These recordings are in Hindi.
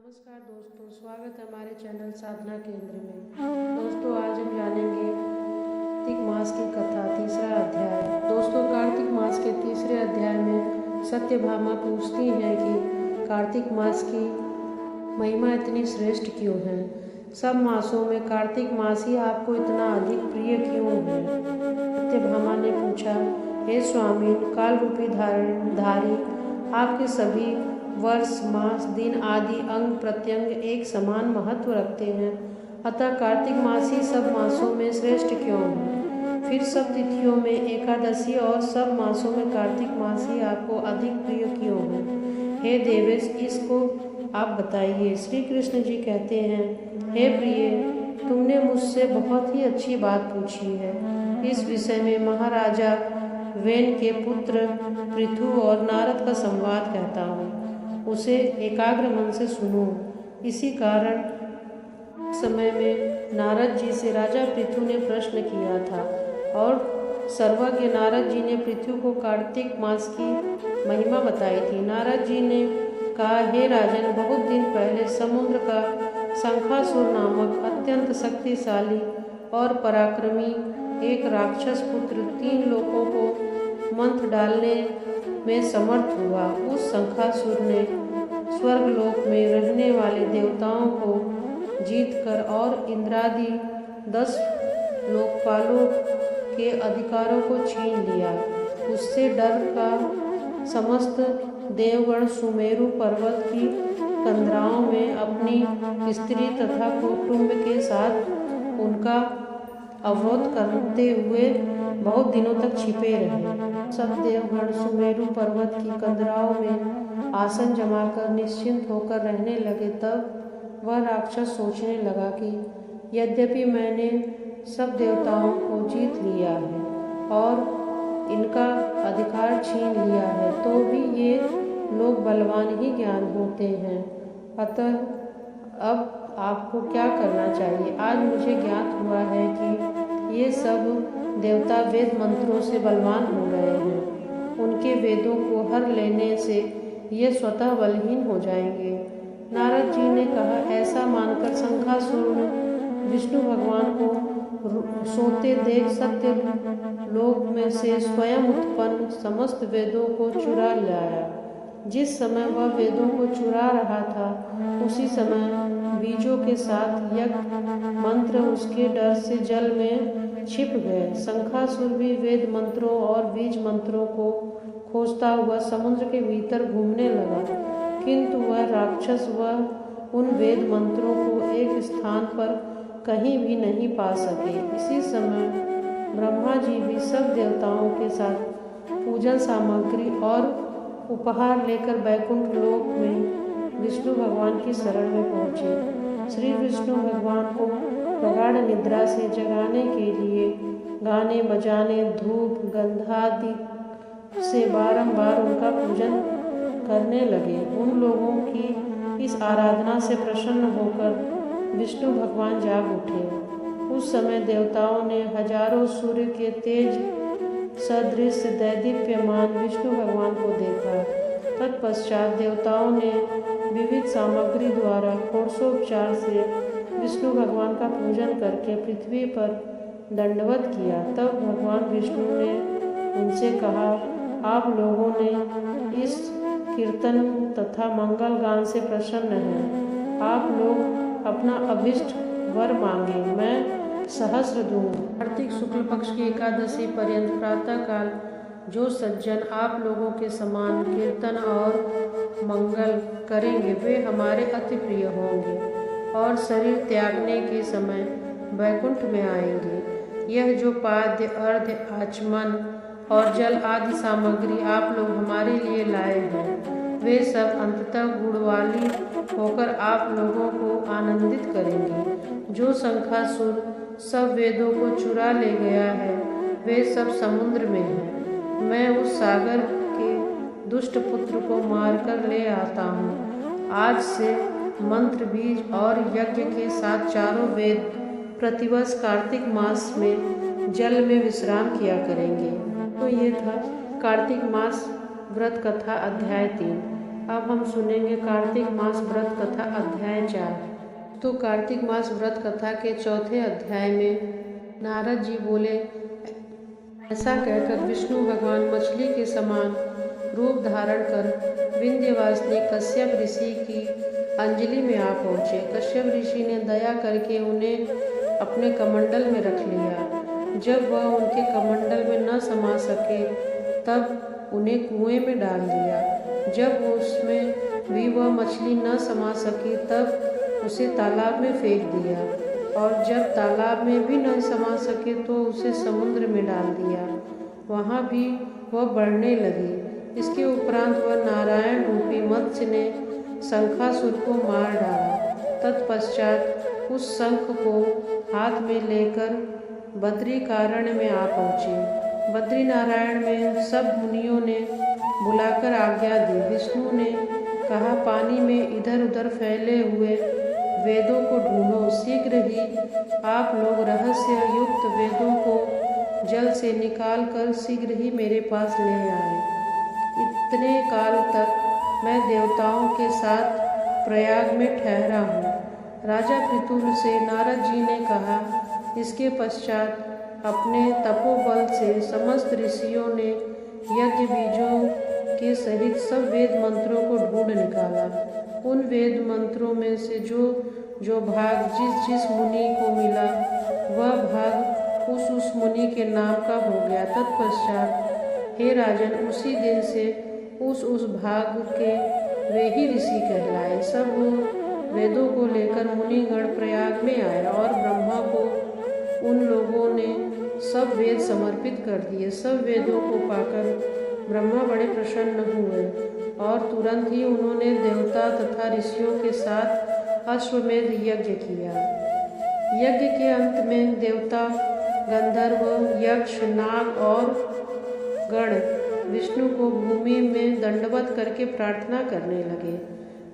नमस्कार दोस्तों, स्वागत है हमारे चैनल साधना केंद्र में। दोस्तों, आज हम जानेंगे कार्तिक मास की कथा, तीसरा अध्याय। दोस्तों, कार्तिक मास के तीसरे अध्याय में सत्यभामा पूछती हैं कि कार्तिक मास की महिमा इतनी श्रेष्ठ क्यों है। सब मासों में कार्तिक मास ही आपको इतना अधिक प्रिय क्यों है। सत्यभामा ने पूछा, हे स्वामी, काल रूपी धारी आपके सभी वर्ष, मास, दिन आदि अंग प्रत्यंग एक समान महत्व रखते हैं, अतः कार्तिक मास ही सब मासों में श्रेष्ठ क्यों है। फिर सब तिथियों में एकादशी और सब मासों में कार्तिक मास ही आपको अधिक प्रिय क्यों है। हे देवेश, इसको आप बताइए। श्री कृष्ण जी कहते हैं, हे प्रिय, तुमने मुझसे बहुत ही अच्छी बात पूछी है। इस विषय में महाराजा वेन के पुत्र पृथु और नारद का संवाद कहता हूँ, उसे एकाग्र मन से सुनो। इसी कारण समय में नारद जी से राजा पृथु ने प्रश्न किया था और सर्वज्ञ नारद जी ने पृथु को कार्तिक मास की महिमा बताई थी। नारद जी ने कहा, हे राजन, बहुत दिन पहले समुद्र का शंखासुर नामक अत्यंत शक्तिशाली और पराक्रमी एक राक्षस पुत्र 3 लोगों को मंथ डालने में समर्थ हुआ। उस शंखासुर ने स्वर्गलोक में रहने वाले देवताओं को जीतकर और इंद्रादि 10 लोकपालों के अधिकारों को छीन लिया। उससे डर का समस्त देवगण सुमेरु पर्वत की कंदराओं में अपनी स्त्री तथा कुटुंब के साथ उनका अवरोध करते हुए बहुत दिनों तक छिपे रहे। सब देवगण सुमेरु पर्वत की कंदराओं में आसन जमाकर निश्चिंत होकर रहने लगे। तब वह राक्षस सोचने लगा कि यद्यपि मैंने सब देवताओं को जीत लिया है और इनका अधिकार छीन लिया है, तो भी ये लोग बलवान ही ज्ञान होते हैं। अतः अब आपको क्या करना चाहिए। आज मुझे ज्ञात हुआ है कि ये सब देवता वेद मंत्रों से बलवान हो गए हैं। उनके वेदों को हर लेने से ये स्वतः बलहीन हो जाएंगे। नारद जी ने कहा, ऐसा मानकर शंखासुर ने विष्णु भगवान को सोते देख सत्य लोक में से स्वयं उत्पन्न समस्त वेदों को चुरा लाया। जिस समय वह वेदों को चुरा रहा था, उसी समय बीजों के साथ यज्ञ मंत्र उसके डर से जल में छिप गए। शंखासुर भी वेद मंत्रों और बीज मंत्रों को खोजता हुआ समुद्र के भीतर घूमने लगा, किंतु वह राक्षस उन वेद मंत्रों को एक स्थान पर कहीं भी नहीं पा सके। इसी समय ब्रह्मा जी भी सब देवताओं के साथ पूजन सामग्री और उपहार लेकर बैकुंठ लोक में विष्णु भगवान की शरण में पहुँचे। श्री विष्णु भगवान को प्रगाढ़ निद्रा से जगाने के लिए गाने बजाने, धूप गंधादि से बारंबार उनका पूजन करने लगे। उन लोगों की इस आराधना से प्रसन्न होकर विष्णु भगवान जाग उठे। उस समय देवताओं ने हजारों सूर्य के तेज सदृश दैदीप्यमान विष्णु भगवान को देखा। तत्पश्चात देवताओं ने विविध सामग्री द्वारा षोडशोपचार से विष्णु भगवान का पूजन करके पृथ्वी पर दंडवत किया। तब भगवान विष्णु ने उनसे कहा, आप लोगों ने इस कीर्तन तथा मंगल गान से प्रसन्न हैं। आप लोग अपना अभिष्ट वर मांगे, मैं सहस्र दूंगा। कार्तिक शुक्ल पक्ष की एकादशी पर्यंत प्रातःकाल जो सज्जन आप लोगों के समान कीर्तन और मंगल करेंगे, वे हमारे अति प्रिय होंगे और शरीर त्यागने के समय वैकुंठ में आएंगे। यह जो पाद्य, अर्घ्य, आचमन और जल आदि सामग्री आप लोग हमारे लिए लाए हैं, वे सब अंततः गुणवाली होकर आप लोगों को आनंदित करेंगी। जो शंखासुर सब वेदों को चुरा ले गया है, वे सब समुद्र में हैं। मैं उस सागर के दुष्ट पुत्र को मारकर ले आता हूँ। आज से मंत्र, बीज और यज्ञ के साथ चारों वेद प्रतिवर्ष कार्तिक मास में जल में विश्राम किया करेंगे। तो ये था कार्तिक मास व्रत कथा अध्याय 3। अब हम सुनेंगे कार्तिक मास व्रत कथा अध्याय 4। तो कार्तिक मास व्रत कथा के चौथे अध्याय में नारद जी बोले, ऐसा कहकर विष्णु भगवान मछली के समान रूप धारण कर विंध्यवासिनी कश्यप ऋषि की अंजलि में आ पहुँचे। कश्यप ऋषि ने दया करके उन्हें अपने कमंडल में रख लिया। जब वह उनके कमंडल में न समा सके तब उन्हें कुएं में डाल दिया। जब उसमें भी वह मछली न समा सकी तब उसे तालाब में फेंक दिया, और जब तालाब में भी न समा सके तो उसे समुद्र में डाल दिया। वहाँ भी वह बढ़ने लगी। इसके उपरांत वह नारायण रूपी मत्स्य ने शंखासुर को मार डाला। तत्पश्चात उस शंख को हाथ में लेकर बद्रिकारण्य में आ पहुँचे। बद्रीनारायण में सब मुनियों ने बुलाकर आज्ञा दी। विष्णु ने कहा, पानी में इधर उधर फैले हुए वेदों को ढूंढो। शीघ्र ही आप लोग रहस्य युक्त वेदों को जल से निकाल कर शीघ्र ही मेरे पास ले आए। इतने काल तक मैं देवताओं के साथ प्रयाग में ठहरा हूँ। राजा पृथु से नारद जी ने कहा। इसके पश्चात अपने तपोबल से समस्त ऋषियों ने यज्ञ बीजों के सहित सब वेद मंत्रों को ढूंढ निकाला। उन वेद मंत्रों में से जो भाग जिस मुनि को मिला वह भाग उस मुनि के नाम का हो गया। तत्पश्चात हे राजन, उसी दिन से उस भाग के वे ही ऋषि कहलाए। सब वेदों को लेकर मुनिगण प्रयाग में आए और ब्रह्मा को उन लोगों ने सब वेद समर्पित कर दिए। सब वेदों को पाकर ब्रह्मा बड़े प्रसन्न हुए और तुरंत ही उन्होंने देवता तथा ऋषियों के साथ अश्वमेध यज्ञ किया। यज्ञ के अंत में देवता, गंधर्व, यक्ष, नाग और गण विष्णु को भूमि में दंडवत करके प्रार्थना करने लगे।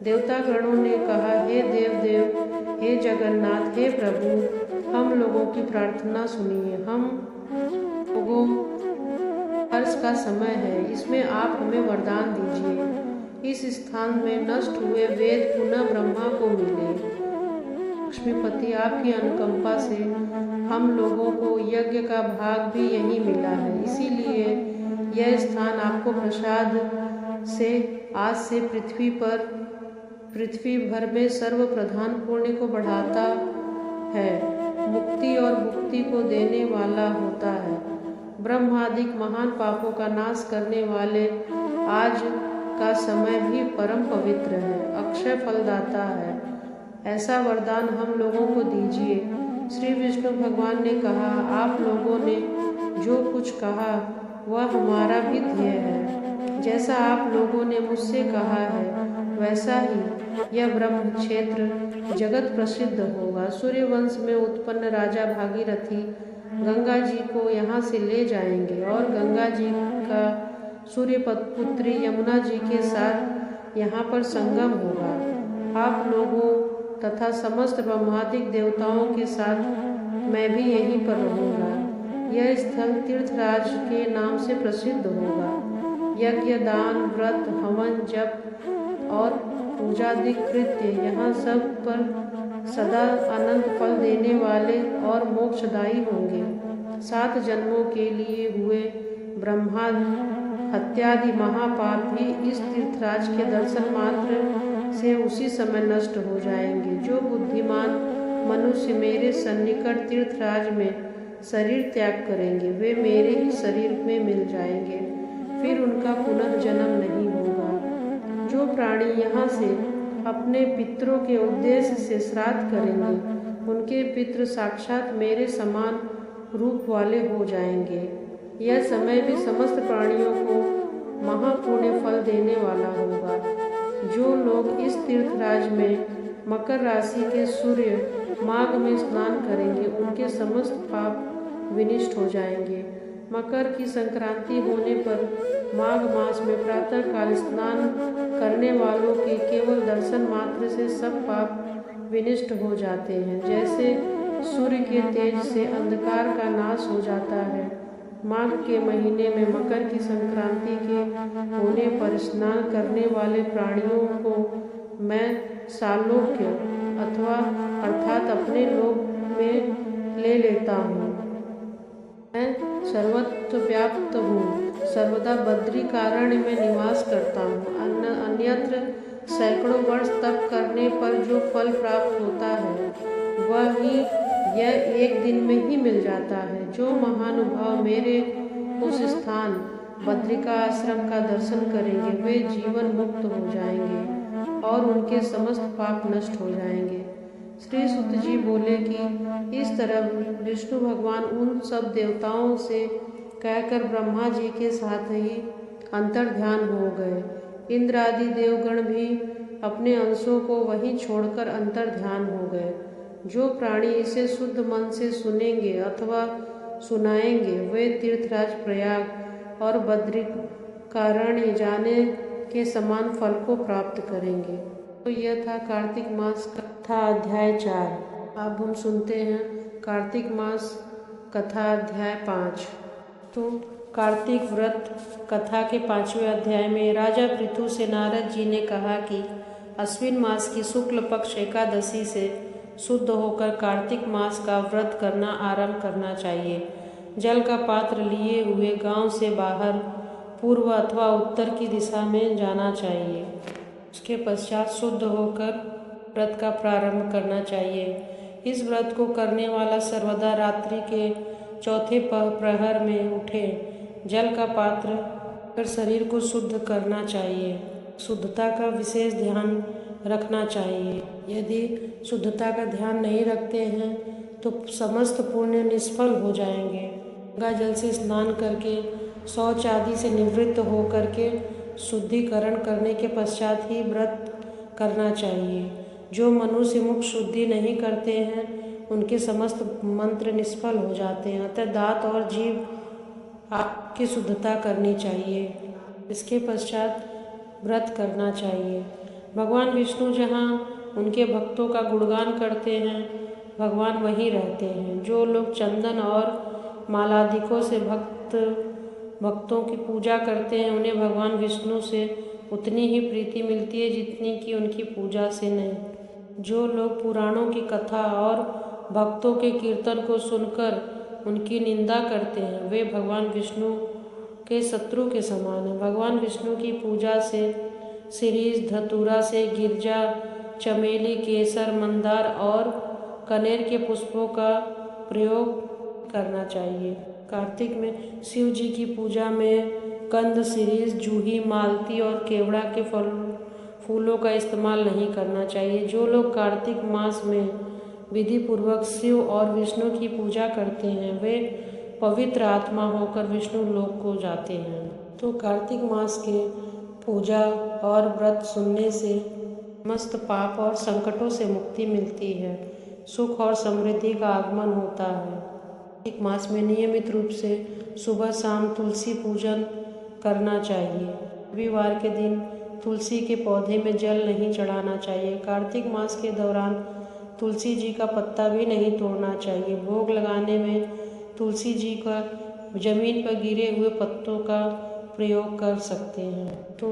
देवता गणों ने कहा, हे देव, हे जगन्नाथ, हे प्रभु, हम लोगों की प्रार्थना सुनिए। हम लोगों हर्ष का समय है, इसमें आप हमें वरदान दीजिए। इस स्थान में नष्ट हुए वेद पुनः ब्रह्मा को मिले। लक्ष्मीपति, आपकी अनुकंपा से हम लोगों को यज्ञ का भाग भी यहीं मिला है, इसीलिए यह स्थान आपको प्रसाद से आज से पृथ्वी भर में सर्व प्रधान पुण्य को बढ़ाता है, मुक्ति और भुक्ति को देने वाला होता है, ब्रह्मादिक महान पापों का नाश करने वाले आज का समय भी परम पवित्र है, अक्षय फलदाता है। ऐसा वरदान हम लोगों को दीजिए। श्री विष्णु भगवान ने कहा, आप लोगों ने जो कुछ कहा वह हमारा भी ध्येय है। जैसा आप लोगों ने मुझसे कहा है वैसा ही यह ब्रह्म क्षेत्र जगत प्रसिद्ध होगा। सूर्यवंश में उत्पन्न राजा भागीरथी गंगा जी को यहाँ से ले जाएंगे और गंगा जी का सूर्यपुत्री यमुना जी के साथ यहाँ पर संगम होगा। आप लोगों तथा समस्त ब्रह्मादिक देवताओं के साथ मैं भी यहीं पर रहूँगा। यह स्थल तीर्थराज के नाम से प्रसिद्ध होगा। यज्ञ, दान, व्रत, हवन, जप और पूजादि कृत्य यहाँ सब पर सदा अनंत फल देने वाले और मोक्षदायी होंगे। 7 जन्मों के लिए हुए ब्रह्मा हत्यादि महापाप भी इस तीर्थराज के दर्शन मात्र से उसी समय नष्ट हो जाएंगे। जो बुद्धिमान मनुष्य मेरे सन्निकट तीर्थराज में शरीर त्याग करेंगे वे मेरे ही शरीर में मिल जाएंगे, फिर उनका पुनर्जन्म नहीं होगा। जो प्राणी यहाँ से अपने पितरों के उद्देश्य से श्राद्ध करेंगे उनके पितृ साक्षात मेरे समान रूप वाले हो जाएंगे। यह समय भी समस्त प्राणियों को महापुण्य फल देने वाला होगा। जो लोग इस तीर्थराज में मकर राशि के सूर्य माघ में स्नान करेंगे उनके समस्त पाप विनिष्ट हो जाएंगे। मकर की संक्रांति होने पर माघ मास में प्रातः काल स्नान करने वालों के केवल दर्शन मात्र से सब पाप विनिष्ट हो जाते हैं। जैसे सूर्य के तेज से अंधकार का नाश हो जाता है, माघ के महीने में मकर की संक्रांति के होने पर स्नान करने वाले प्राणियों को मैं सालोक्य अथवा अर्थात अपने लोक में ले लेता हूँ। मैं सर्वत्र व्याप्त हूँ, सर्वदा बद्रीकारण्य में निवास करता हूँ। अन्यत्र सैकड़ों वर्ष तप करने पर जो फल प्राप्त होता है वह ही यह एक दिन में ही मिल जाता है। जो महानुभाव मेरे उस स्थान बद्रिका आश्रम का दर्शन करेंगे वे जीवन मुक्त हो जाएंगे और उनके समस्त पाप नष्ट हो जाएंगे। श्री सुत जी बोले कि इस तरह विष्णु भगवान उन सब देवताओं से कहकर ब्रह्मा जी के साथ ही अंतर्ध्यान हो गए। इंद्र आदि देवगण भी अपने अंशों को वहीं छोड़कर अंतर्ध्यान हो गए। जो प्राणी इसे शुद्ध मन से सुनेंगे अथवा सुनाएंगे वे तीर्थराज प्रयाग और बद्रिकारण्य जाने के समान फल को प्राप्त करेंगे। तो यह था कार्तिक मास कथा अध्याय 4। अब हम सुनते हैं कार्तिक मास कथा अध्याय 5। तो कार्तिक व्रत कथा के 5वें अध्याय में राजा पृथु से नारद जी ने कहा कि अश्विन मास की शुक्ल पक्ष एकादशी से शुद्ध होकर कार्तिक मास का व्रत करना आरंभ करना चाहिए। जल का पात्र लिए हुए गांव से बाहर पूर्व अथवा उत्तर की दिशा में जाना चाहिए। उसके पश्चात शुद्ध होकर व्रत का प्रारंभ करना चाहिए। इस व्रत को करने वाला सर्वदा रात्रि के चौथे प्रहर में उठे जल का पात्र कर शरीर को शुद्ध करना चाहिए। शुद्धता का विशेष ध्यान रखना चाहिए। यदि शुद्धता का ध्यान नहीं रखते हैं तो समस्त पुण्य निष्फल हो जाएंगे। गंगा जल से स्नान करके शौच आदि से निवृत्त होकर के शुद्धिकरण करने के पश्चात ही व्रत करना चाहिए। जो मनुष्य मुख शुद्धि नहीं करते हैं उनके समस्त मंत्र निष्फल हो जाते हैं। अतः दांत और जीभ आपकी शुद्धता करनी चाहिए। इसके पश्चात व्रत करना चाहिए। भगवान विष्णु जहाँ उनके भक्तों का गुणगान करते हैं भगवान वहीं रहते हैं। जो लोग चंदन और मालादिकों से भक्तों की पूजा करते हैं उन्हें भगवान विष्णु से उतनी ही प्रीति मिलती है जितनी कि उनकी पूजा से नहीं। जो लोग पुराणों की कथा और भक्तों के कीर्तन को सुनकर उनकी निंदा करते हैं वे भगवान विष्णु के शत्रु के समान हैं। भगवान विष्णु की पूजा से शिरीष, धतूरा से गिरजा, चमेली, केसर, मंदार और कनेर के पुष्पों का प्रयोग करना चाहिए। कार्तिक में शिव जी की पूजा में कंद, शिरीष, जूही, मालती और केवड़ा के फूलों का इस्तेमाल नहीं करना चाहिए। जो लोग कार्तिक मास में विधि पूर्वक शिव और विष्णु की पूजा करते हैं वे पवित्र आत्मा होकर विष्णु लोक को जाते हैं। तो कार्तिक मास के पूजा और व्रत सुनने से समस्त पाप और संकटों से मुक्ति मिलती है। सुख और समृद्धि का आगमन होता है। कार्तिक मास में नियमित रूप से सुबह शाम तुलसी पूजन करना चाहिए। रविवार के दिन तुलसी के पौधे में जल नहीं चढ़ाना चाहिए। कार्तिक मास के दौरान तुलसी जी का पत्ता भी नहीं तोड़ना चाहिए। भोग लगाने में तुलसी जी का जमीन पर गिरे हुए पत्तों का प्रयोग कर सकते हैं। तो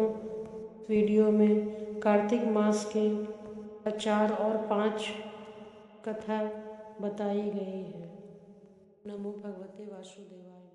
वीडियो में कार्तिक मास के 4 और 5 कथा बताई गई है। नमो भगवते वासुदेवाय।